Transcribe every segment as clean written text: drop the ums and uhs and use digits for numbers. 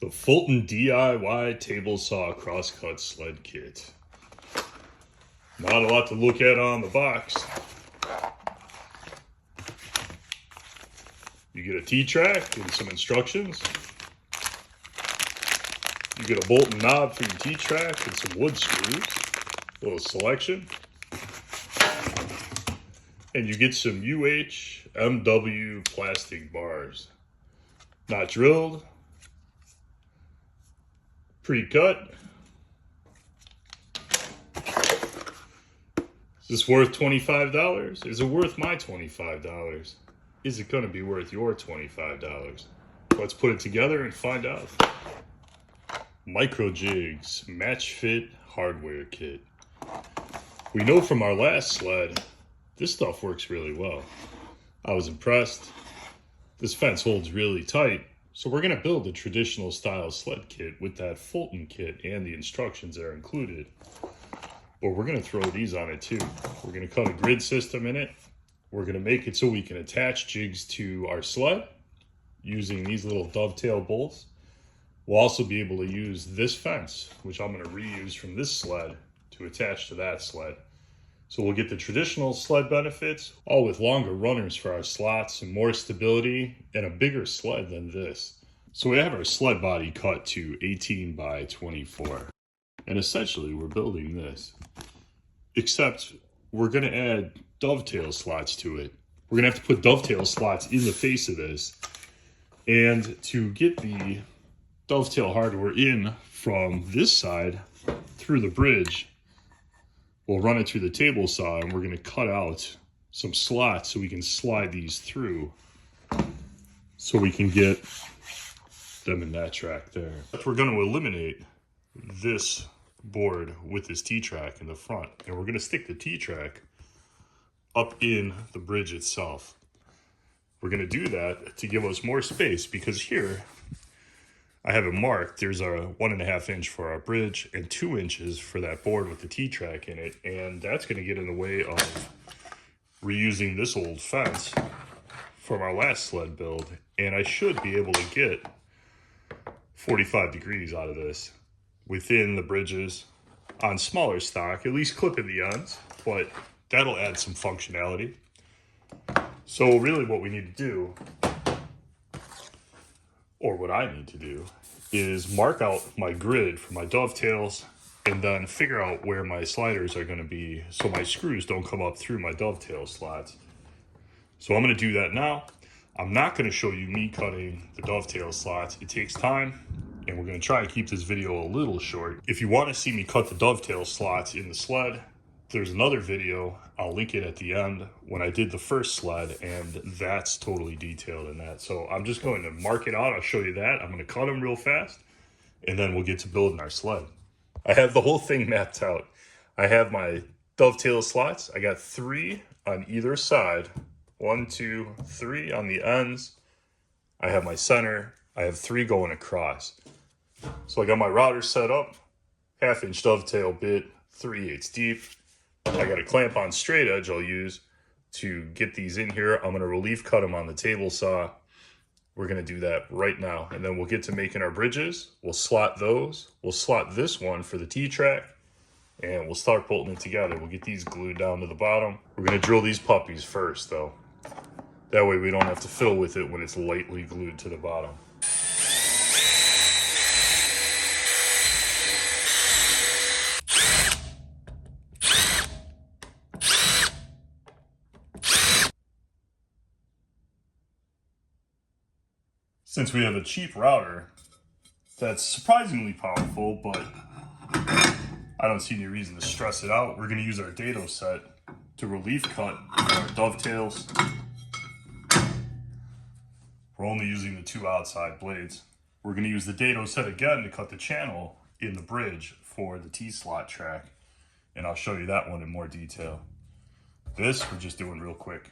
The Fulton DIY table saw crosscut sled kit. Not a lot to look at on the box. You get a T-track and some instructions. You get a bolt and knob for your T-track and some wood screws. A little selection. And you get some MW plastic bars. Not drilled. Pre-cut. Is this worth $25? Is it worth my $25? Is it going to be worth your $25? Let's put it together and find out. Micro Jigs Match Fit Hardware Kit. We know from our last sled, this stuff works really well. I was impressed. This fence holds really tight. So we're going to build a traditional style sled kit with that Fulton kit and the instructions that are included. But we're going to throw these on it too. We're going to cut a grid system in it. We're going to make it so we can attach jigs to our sled using these little dovetail bolts. We'll also be able to use this fence, which I'm going to reuse from this sled to attach to that sled. So we'll get the traditional sled benefits, all with longer runners for our slots and more stability and a bigger sled than this. So we have our sled body cut to 18 by 24. And essentially we're building this, except we're going to add dovetail slots to it. We're going to have to put dovetail slots in the face of this. And to get the dovetail hardware in from this side through the bridge, we'll run it through the table saw and we're going to cut out some slots so we can slide these through so we can get them in that track there. We're going to eliminate this board with this T-track in the front, and we're going to stick the T-track up in the bridge itself. We're going to do that to give us more space because here I have it marked. There's a 1.5 inch for our bridge and 2 inches for that board with the T-track in it. And that's going to get in the way of reusing this old fence from our last sled build. And I should be able to get 45 degrees out of this within the bridges on smaller stock, at least clipping the ends, but that'll add some functionality. So really what we need to do, or what I need to do, is mark out my grid for my dovetails and then figure out where my sliders are going to be so my screws don't come up through my dovetail slots. So I'm going to do that now. I'm not going to show you me cutting the dovetail slots. It takes time, and we're going to try and keep this video a little short. If you want to see me cut the dovetail slots in the sled, there's another video, I'll link it at the end, when I did the first sled, and that's totally detailed in that. So I'm just going to mark it out. I'll show you that. I'm going to cut them real fast, and then we'll get to building our sled. I have the whole thing mapped out. I have my dovetail slots. I got 3 on either side. 1, 2, 3 on the ends. I have my center. I have 3 going across. So I got my router set up, 1/2 inch dovetail bit, 3/8 deep. I got a clamp on straight edge I'll use to get these in here. I'm going to relief cut them on the table saw. We're going to do that right now. And then we'll get to making our bridges. We'll slot those. We'll slot this one for the T-track. And we'll start bolting it together. We'll get these glued down to the bottom. We're going to drill these puppies first though. That way we don't have to fiddle with it when it's lightly glued to the bottom. Since we have a cheap router that's surprisingly powerful, but I don't see any reason to stress it out, we're going to use our dado set to relief cut our dovetails. We're only using the 2 outside blades. We're going to use the dado set again to cut the channel in the bridge for the T-slot track, and I'll show you that one in more detail. This we're just doing real quick.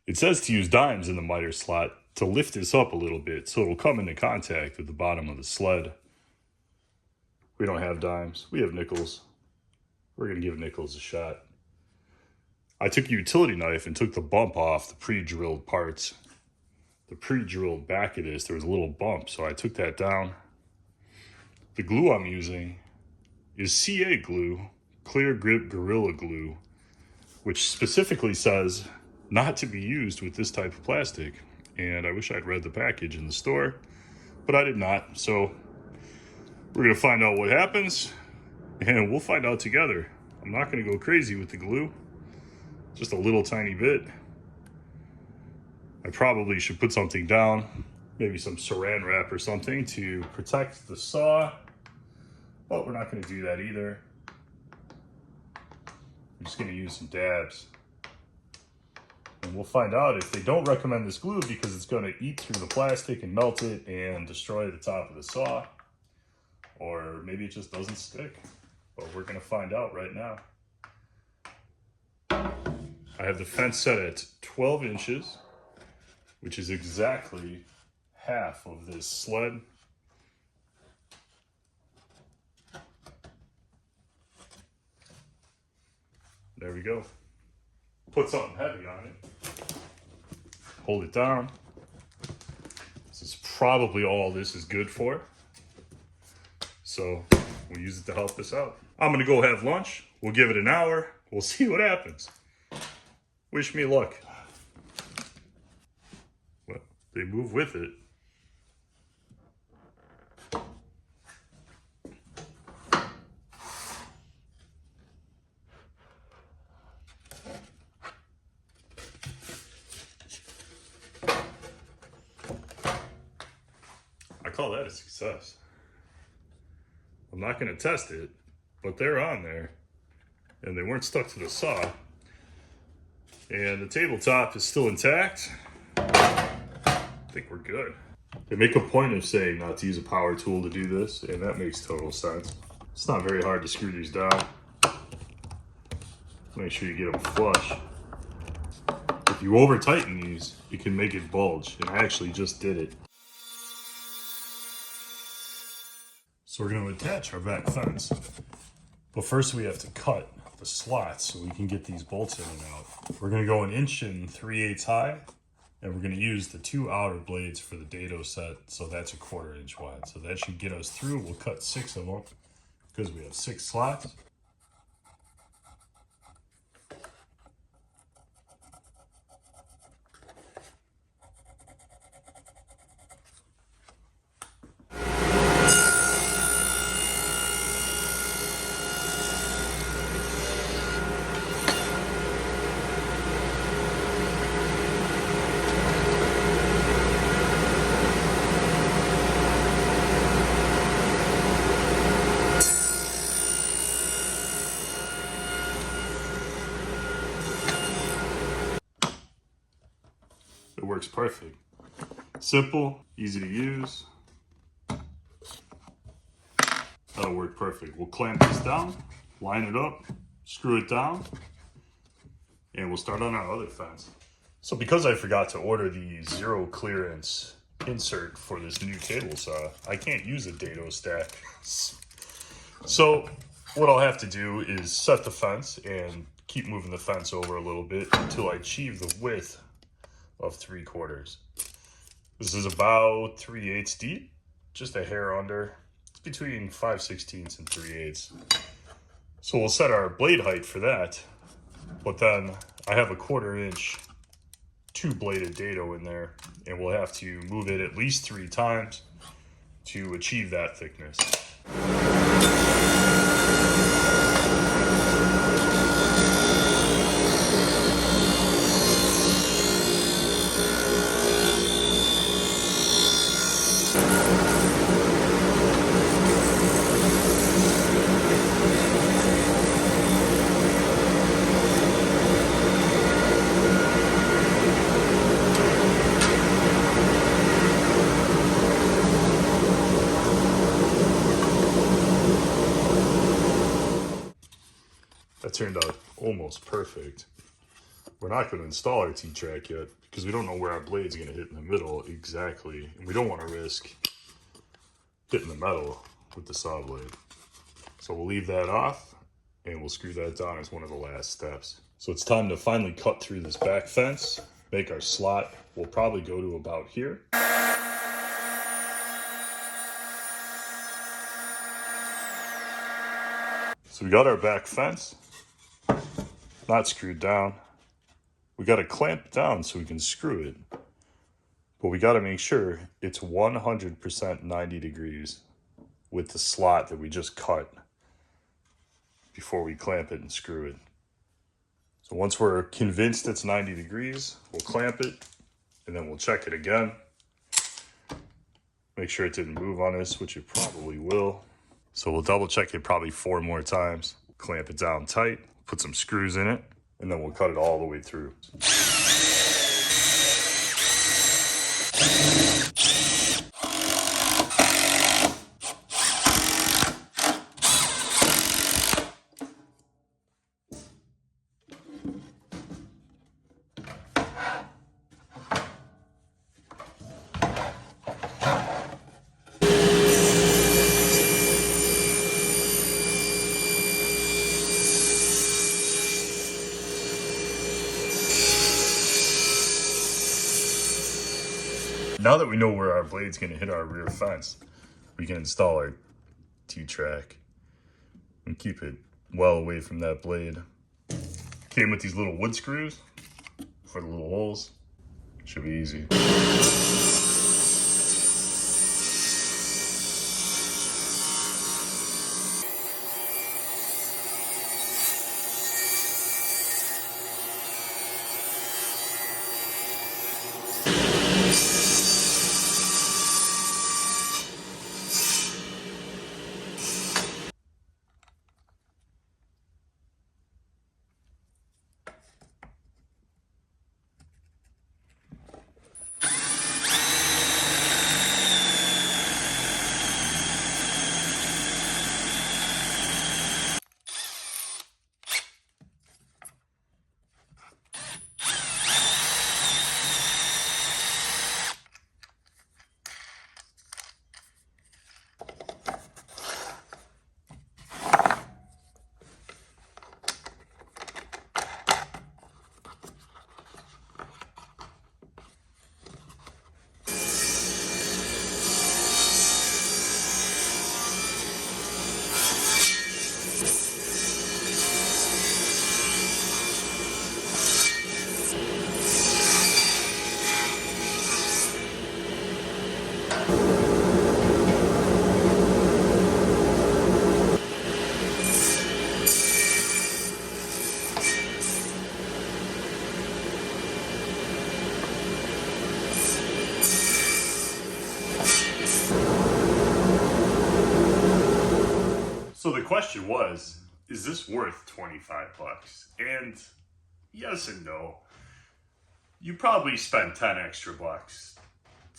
It says to use dimes in the miter slot to lift this up a little bit so it'll come into contact with the bottom of the sled. We don't have dimes. We have nickels. We're going to give nickels a shot. I took a utility knife and took the bump off the pre-drilled parts. The pre-drilled back of this, there was a little bump, so I took that down. The glue I'm using is CA glue, Clear Grip Gorilla Glue, which specifically says not to be used with this type of plastic. And I wish I'd read the package in the store, but I did not. So we're going to find out what happens, and we'll find out together. I'm not going to go crazy with the glue, just a little tiny bit. I probably should put something down, maybe some saran wrap or something to protect the saw, but we're not going to do that either. I'm just going to use some dabs. And we'll find out if they don't recommend this glue because it's going to eat through the plastic and melt it and destroy the top of the saw. Or maybe it just doesn't stick. But we're going to find out right now. I have the fence set at 12 inches, which is exactly half of this sled. There we go. Put something heavy on it. Hold it down. This is probably all this is good for. So we'll use it to help us out. I'm gonna go have lunch. We'll give it an hour. We'll see what happens. Wish me luck. Well, they move with it. I call that a success. I'm not going to test it, but they're on there, and they weren't stuck to the saw. And the tabletop is still intact. I think we're good. They make a point of saying not to use a power tool to do this, and that makes total sense. It's not very hard to screw these down. Make sure you get them flush. If you over tighten these, it can make it bulge, and I actually just did it. So we're going to attach our back fence, but first we have to cut the slots so we can get these bolts in and out. We're going to go 1 3/8 inches high, and we're going to use the 2 outer blades for the dado set, so that's 1/4 inch wide. So that should get us through. We'll cut 6 of them because we have 6 slots. It works perfect. Simple, easy to use. That'll work perfect. We'll clamp this down, line it up, screw it down, and we'll start on our other fence. So because I forgot to order the 0 clearance insert for this new table saw, I can't use a dado stack. So what I'll have to do is set the fence and keep moving the fence over a little bit until I achieve the width of 3/4. This is about 3/8 deep, just a hair under. It's between 5/16 and 3/8. So we'll set our blade height for that, but then I have a 1/4 inch 2-bladed dado in there, and we'll have to move it at least 3 times to achieve that thickness. That turned out almost perfect. We're not going to install our T-track yet because we don't know where our blade's going to hit in the middle exactly. And we don't want to risk hitting the metal with the saw blade. So we'll leave that off and we'll screw that down as one of the last steps. So it's time to finally cut through this back fence, make our slot. We'll probably go to about here. So we got our back fence, not screwed down. We got to clamp it down so we can screw it. But we got to make sure it's 100% 90 degrees with the slot that we just cut before we clamp it and screw it. So once we're convinced it's 90 degrees, we'll clamp it and then we'll check it again. Make sure it didn't move on us, which it probably will. So we'll double check it probably 4 more times, clamp it down tight, put some screws in it, and then we'll cut it all the way through. Now that we know where our blade's gonna hit our rear fence, we can install our T-track and keep it well away from that blade. Came with these little wood screws for the little holes. Should be easy. So the question was, is this worth 25 bucks? And yes and no. You probably spent 10 extra bucks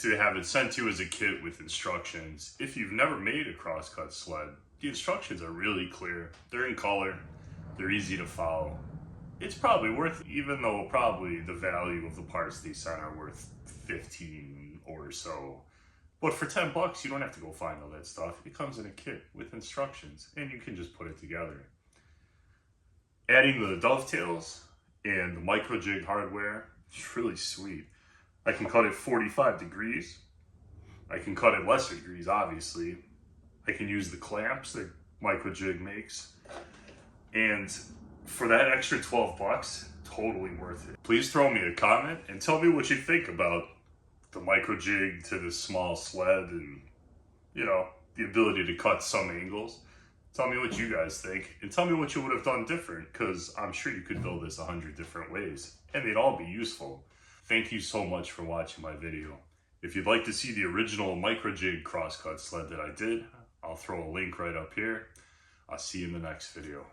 to have it sent to you as a kit with instructions. If you've never made a crosscut sled, the instructions are really clear. They're in color, they're easy to follow. It's probably worth it, even though probably the value of the parts they sent are worth 15 or so. But for 10 bucks, you don't have to go find all that stuff. It comes in a kit with instructions and you can just put it together. Adding the dovetails and the micro jig hardware, it's really sweet. I can cut it 45 degrees. I can cut it lesser degrees, obviously. I can use the clamps that micro jig makes. And for that extra 12 bucks, totally worth it. Please throw me a comment and tell me what you think about the micro jig to the small sled and, you know, the ability to cut some angles. Tell me what you guys think and tell me what you would have done different, because I'm sure you could build this 100 different ways and they'd all be useful. Thank you so much for watching my video. If you'd like to see the original micro jig crosscut sled that I did, I'll throw a link right up here. I'll see you in the next video.